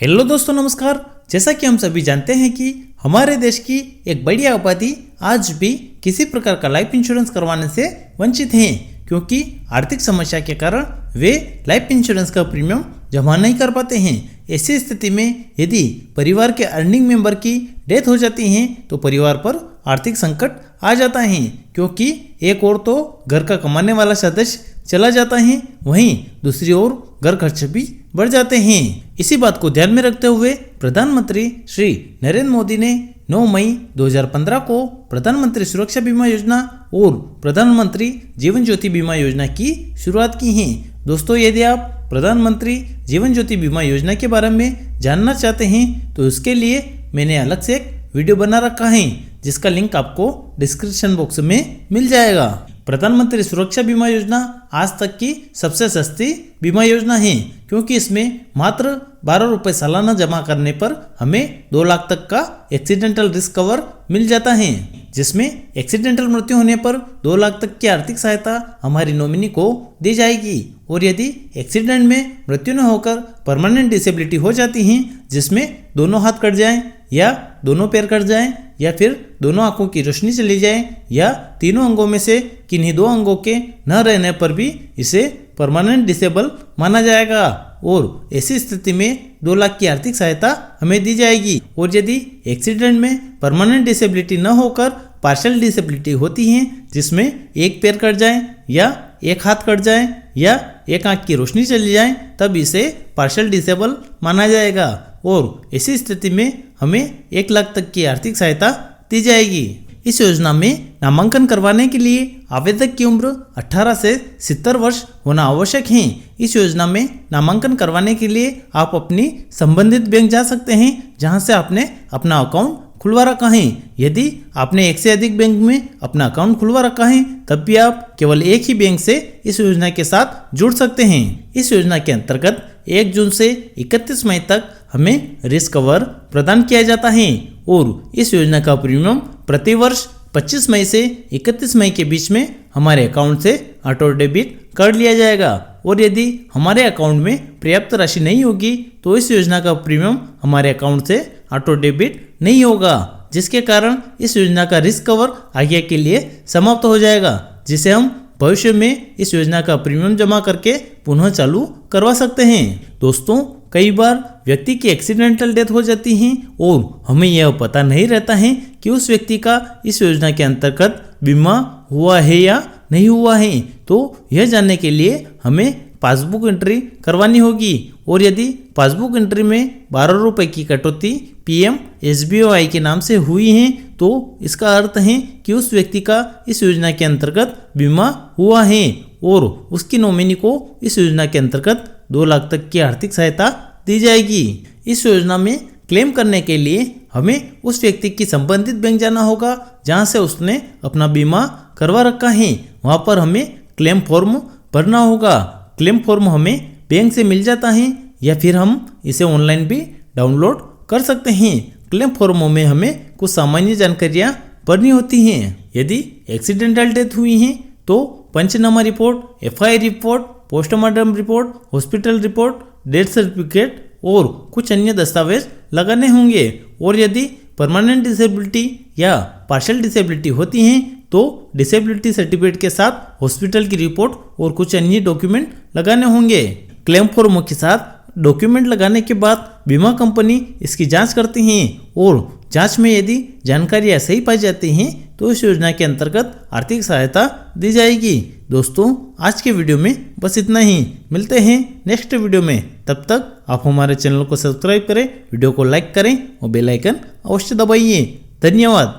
Hello दोस्तों, नमस्कार। जैसा कि हम सभी जानते हैं कि हमारे देश की एक बड़ी आबादी आज भी किसी प्रकार का लाइफ इंश्योरेंस करवाने से वंचित हैं, क्योंकि आर्थिक समस्या के कारण वे लाइफ इंश्योरेंस का प्रीमियम जमा नहीं कर पाते हैं। ऐसी स्थिति में यदि परिवार के अर्निंग मेंबर की डेथ हो जाती है तो परिवार पर आर्थिक संकट आ जाता है, क्योंकि एक ओर तो घर का कमाने वाला सदस्य चला जाता है, वहीं दूसरी ओर घर खर्च भी बढ़ जाते हैं। इसी बात को ध्यान में रखते हुए प्रधानमंत्री श्री नरेंद्र मोदी ने 9 मई 2015 को प्रधानमंत्री सुरक्षा बीमा योजना और प्रधानमंत्री जीवन ज्योति बीमा योजना की शुरुआत की है। दोस्तों, यदि आप प्रधानमंत्री जीवन ज्योति बीमा योजना के बारे में जानना चाहते हैं तो उसके लिए मैंने अलग से एक वीडियो बना रखा है, जिसका लिंक आपको डिस्क्रिप्शन बॉक्स में मिल जाएगा। प्रधानमंत्री सुरक्षा बीमा योजना आज तक की सबसे सस्ती बीमा योजना है, क्योंकि इसमें मात्र 12 रुपये सालाना जमा करने पर हमें 2 लाख तक का एक्सीडेंटल रिस्क कवर मिल जाता है, जिसमें एक्सीडेंटल मृत्यु होने पर 2 लाख तक की आर्थिक सहायता हमारी नॉमिनी को दी जाएगी। और यदि एक्सीडेंट में मृत्यु न होकर परमानेंट डिसेबिलिटी हो जाती है, जिसमें दोनों हाथ कट जाएं या दोनों पैर कट जाएं या फिर दोनों आंखों की रोशनी चली जाए या तीनों अंगों में से किन्हीं 2 अंगों के न रहने पर भी इसे परमानेंट डिसेबल माना जाएगा और ऐसी स्थिति में 2 लाख की आर्थिक सहायता हमें दी जाएगी। और यदि एक्सीडेंट में परमानेंट डिसेबिलिटी न होकर पार्शियल डिसेबिलिटी होती है, जिसमें एक पैर कट जाए या एक हाथ कट जाए या एक आंख की रोशनी चली जाए, तब इसे पार्शियल डिसेबल माना जाएगा और ऐसी स्थिति में हमें 1 लाख तक की आर्थिक सहायता दी जाएगी। इस योजना में नामांकन करवाने के लिए आवेदक की उम्र 18 से 70 वर्ष होना आवश्यक है। इस योजना में नामांकन करवाने के लिए आप अपनी संबंधित बैंक जा सकते हैं, जहां से आपने अपना अकाउंट खुलवा रखा है। यदि आपने एक से अधिक बैंक में अपना अकाउंट खुलवा रखा है, तब भी आप केवल एक ही बैंक से इस योजना के साथ जुड़ सकते हैं। इस योजना के अंतर्गत 1 जून से 31 मई तक हमें रिस्क कवर प्रदान किया जाता है और इस योजना का प्रीमियम प्रति वर्ष 25 मई से 31 मई के बीच में हमारे अकाउंट से ऑटो डेबिट कर लिया जाएगा। और यदि हमारे अकाउंट में पर्याप्त राशि नहीं होगी तो इस योजना का प्रीमियम हमारे अकाउंट से ऑटो डेबिट नहीं होगा, जिसके कारण इस योजना का रिस्क कवर आगे के लिए समाप्त हो जाएगा, जिसे हम भविष्य में इस योजना का प्रीमियम जमा करके पुनः चालू करवा सकते हैं। दोस्तों, कई बार व्यक्ति की एक्सीडेंटल डेथ हो जाती है और हमें यह पता नहीं रहता है कि उस व्यक्ति का इस योजना के अंतर्गत बीमा हुआ है या नहीं हुआ है। तो यह जानने के लिए हमें पासबुक एंट्री करवानी होगी और यदि पासबुक एंट्री में 12 रुपये की कटौती PMSBY के नाम से हुई है तो इसका अर्थ है कि उस व्यक्ति का इस योजना के अंतर्गत बीमा हुआ है और उसकी नॉमिनी को इस योजना के अंतर्गत 2 लाख तक की आर्थिक सहायता दी जाएगी। इस योजना में क्लेम करने के लिए हमें उस व्यक्ति की संबंधित बैंक जाना होगा, जहां से उसने अपना बीमा करवा रखा है। वहां पर हमें क्लेम फॉर्म भरना होगा। क्लेम फॉर्म हमें बैंक से मिल जाता है या फिर हम इसे ऑनलाइन भी डाउनलोड कर सकते हैं। क्लेम फॉर्म में हमें कुछ सामान्य जानकारियां भरनी होती हैं। यदि एक्सीडेंटल डेथ हुई है तो panchnama report, FIR report, postmortem report, hospital report, death certificate और कुछ अन्य दस्तावेज लगाने होंगे। और यदि परमानेंट डिसेबिलिटी या पार्शियल डिसेबिलिटी होती हैं तो डिसेबिलिटी सर्टिफिकेट के साथ हॉस्पिटल की रिपोर्ट और कुछ अन्य डॉक्यूमेंट लगाने होंगे। क्लेम फॉर्म के साथ डॉक्यूमेंट लगाने के बाद बीमा कंपनी इसकी जांच करती है और जांच में यदि जानकारियां सही पाई जाती हैं तो इस योजना के अंतर्गत आर्थिक सहायता दी जाएगी। दोस्तों, आज के वीडियो में बस इतना ही। मिलते हैं नेक्स्ट वीडियो में। तब तक आप हमारे चैनल को सब्सक्राइब करें, वीडियो को लाइक करें और बेल आइकन अवश्य दबाइए। धन्यवाद।